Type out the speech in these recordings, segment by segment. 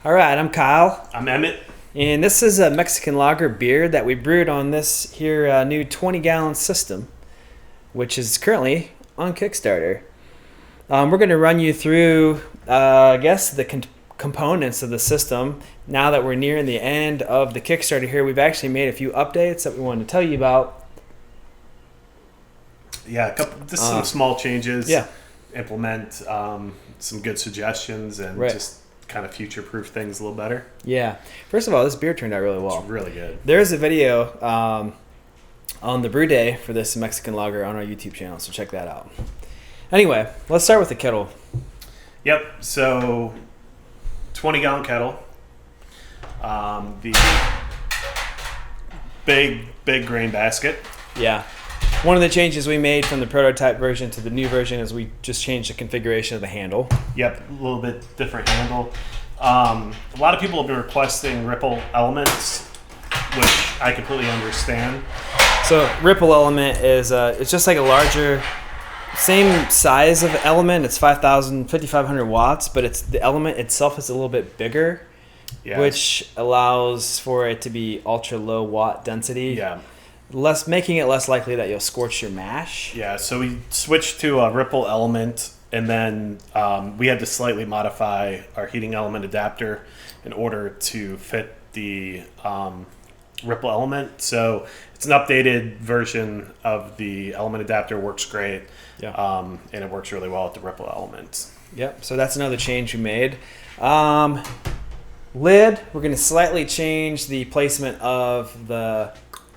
All right, I'm Kyle. I'm Emmett. And this is a Mexican lager beer that we brewed on this here new 20-gallon system, which is currently on Kickstarter. We're going to run you through, the components of the system. Now that we're nearing the end of the Kickstarter here, we've actually made a few updates that we wanted to tell you about. Yeah, just some small changes. Yeah. Implement some good suggestions and just kind of future-proof things a little better. Yeah. First of all, this beer turned out really well. It's really good. There's a video on the brew day for this Mexican lager on our YouTube channel, so check that out. Anyway, let's start with the kettle. Yep. So, 20-gallon kettle. The big grain basket. Yeah. One of the changes we made from the prototype version to the new version is we just changed the configuration of the handle. Yep, a little bit different handle. A lot of people have been requesting ripple elements, which I completely understand. So ripple element is it's just like a larger, same size of element. It's 5,500 watts, but it's the element itself is a little bit bigger, which allows for it to be ultra low watt density. Yeah. Making it less likely that you'll scorch your mash. Yeah, so we switched to a ripple element, and then we had to slightly modify our heating element adapter in order to fit the ripple element. So it's an updated version of the element adapter, works great, and it works really well with the ripple element. Yep, so that's another change we made. Lid, we're going to slightly change the placement of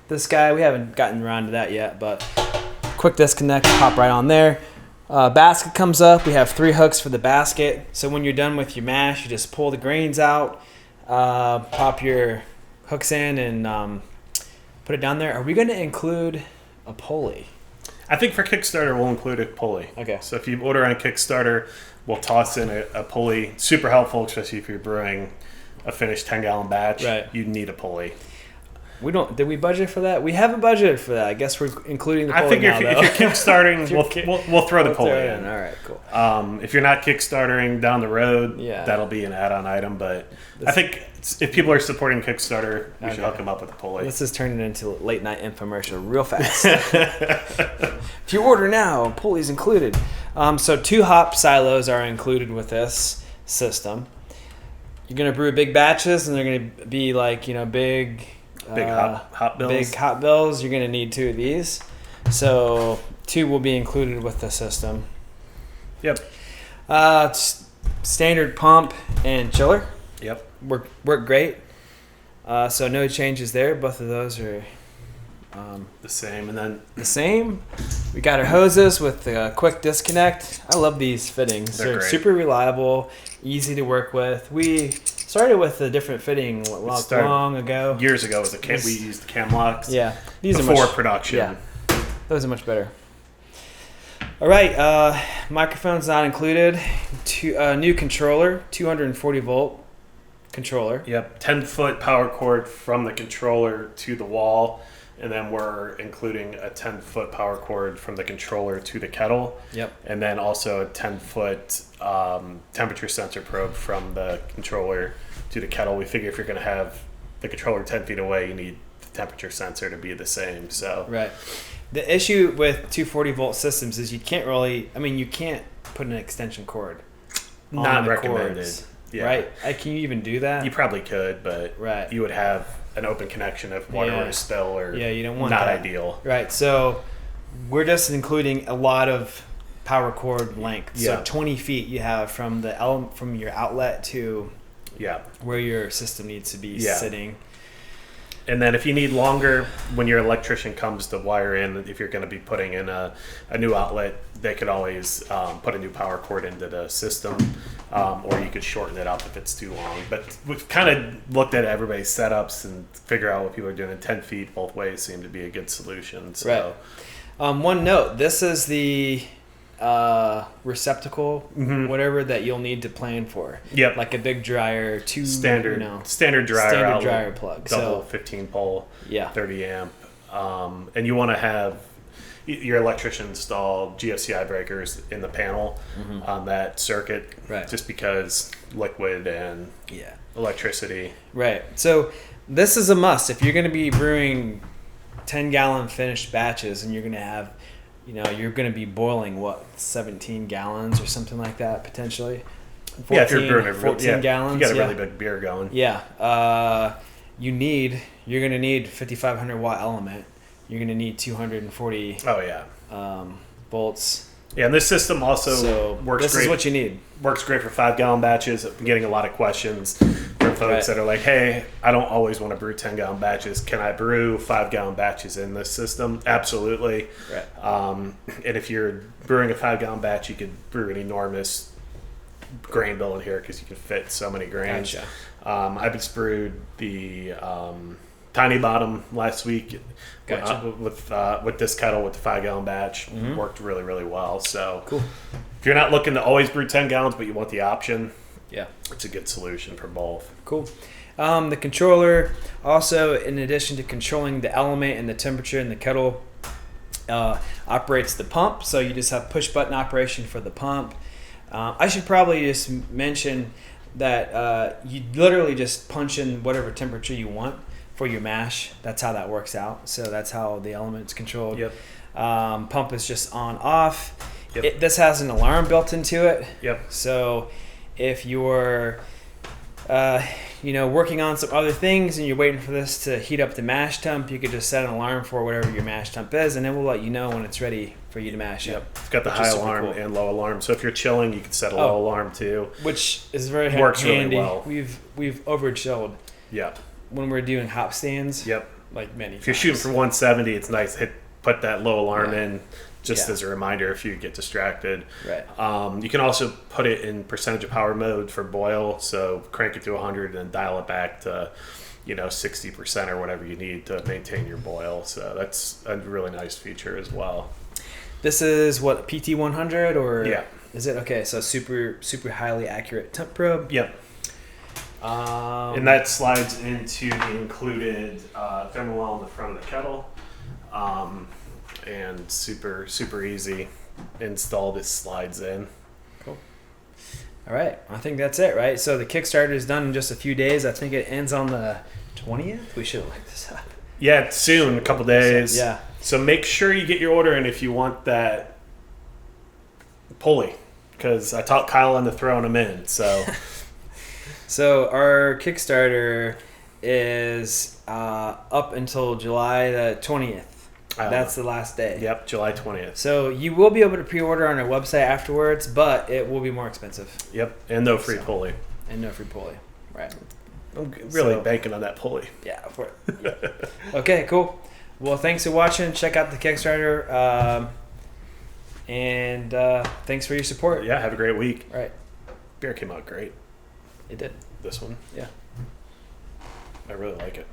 this guy. We haven't gotten around to that yet, but quick disconnect, pop right on there. Basket comes up. We have 3 hooks for the basket. So when you're done with your mash, you just pull the grains out, pop your hooks in, and put it down there. Are we going to include a pulley? I think for Kickstarter, we'll include a pulley. Okay. So if you order on Kickstarter, we'll toss in a pulley. Super helpful, especially if you're brewing a finished 10-gallon batch. Right. You need a pulley. Did we budget for that? We haven't budgeted for that. I guess we're including the pulley. I think if you're kickstarting, we'll throw the pulley in. All right, cool. If you're not kickstarting down the road, that'll be an add-on item. But I think if people are supporting Kickstarter, we should hook them up with a pulley. This is turning into a late-night infomercial real fast. If you order now, pulley's included. So 2 hop silos are included with this system. You're going to brew big batches, and they're going to be like, big hop bills. Big hop bills. You're going to need 2 of these. So 2 will be included with the system. Yep. Standard pump and chiller. Yep. Work great. So no changes there. Both of those are the same. And then the same. We got our hoses with the quick disconnect. I love these fittings. They're great. Super reliable, easy to work with. We started with a different fitting long ago. Years ago, we used the cam locks. Yeah, these before are production. Yeah, those are much better. All right, microphone's not included. New controller, 240 volt controller. Yep, 10-foot power cord from the controller to the wall, and then we're including a 10-foot power cord from the controller to the kettle. Yep. And then also a 10-foot temperature sensor probe from the controller to the kettle. We figure if you're going to have the controller 10 feet away, you need the temperature sensor to be the same. So right. The issue with 240 volt systems is you can't put an extension cord. Not recommended. Cords, yeah. Right. Can you even do that? You probably could, but you would have an open connection if water were to spill, or you don't want not that. Ideal. Right. So we're just including a lot of power cord length. Yeah. So 20 feet you have from your outlet to where your system needs to be sitting. And then if you need longer, when your electrician comes to wire in, if you're going to be putting in a new outlet, they could always put a new power cord into the system, or you could shorten it up if it's too long. But we've kind of looked at everybody's setups and figure out what people are doing. And 10 feet both ways seem to be a good solution. So. Right. One note, this is the receptacle, whatever that you'll need to plan for. Yep. Like a big dryer, standard dryer standard dryer plug. Double 15 pole, 30 amp. And you want to have your electrician install GFCI breakers in the panel on that circuit, right? Just because liquid and electricity. Right. So this is a must. If you're going to be brewing 10-gallon finished batches and you're going to have, you're going to be boiling, 17 gallons or something like that, potentially? 14, if you're brewing 14 gallons. You got a really big beer going. Yeah. You're going to need 5,500 watt element. You're going to need 240 volts. Yeah, and this system also works great. This is what you need. Works great for 5-gallon batches. I'm getting a lot of questions from folks that are like, hey, I don't always want to brew 10-gallon batches. Can I brew 5-gallon batches in this system? Absolutely. Right. And if you're brewing a 5-gallon batch, you could brew an enormous grain bill in here because you can fit so many grains. Gotcha. I just brewed the Tiny Bottom last week. Gotcha. With this kettle with the 5-gallon batch. Worked really, really well. So cool. If you're not looking to always brew 10 gallons, but you want the option, it's a good solution for both. Cool. The controller also, in addition to controlling the element and the temperature in the kettle, operates the pump. So you just have push button operation for the pump. I should probably just mention that you literally just punch in whatever temperature you want for your mash. That's how that works out. So that's how the element's controlled. Yep. Pump is just on off. Yep. This has an alarm built into it. Yep. So if you're working on some other things and you're waiting for this to heat up the mash temp, you could just set an alarm for whatever your mash temp is, and it will let you know when it's ready for you to mash it. It's got the high alarm and low alarm. So if you're chilling, you can set a low alarm too. Which is very Works handy. really well. We've over chilled. Yep. When we're doing hop stands. Yep. Like many If you're shooting for 170, it's nice to put that low alarm in just as a reminder if you get distracted. Right. You can also put it in percentage of power mode for boil. So crank it to 100 and dial it back to 60% or whatever you need to maintain your boil. So that's a really nice feature as well. This is what, PT100 or yeah. Is it okay? So super highly accurate temp probe. Yep. And that slides into the included thermal well in the front of the kettle, and super easy install. This slides in. Cool. All right, I think that's it, right? So the Kickstarter is done in just a few days. I think it ends on the 20th. We should have looked this up. Yeah, it's soon, a couple days. Yeah. So make sure you get your order in if you want that pulley, because I talked Kyle into throwing them in. So. So our Kickstarter is up until July the 20th. That's the last day. Yep, July 20th. So you will be able to pre-order on our website afterwards, but it will be more expensive. Yep, and no free pulley. And no free pulley. Right. I'm really banking on that pulley. Yeah, for it. Yeah. Okay, cool. Well, thanks for watching. Check out the Kickstarter. And thanks for your support. Yeah, have a great week. All right. Beer came out great. It did. This one? Yeah. I really like it.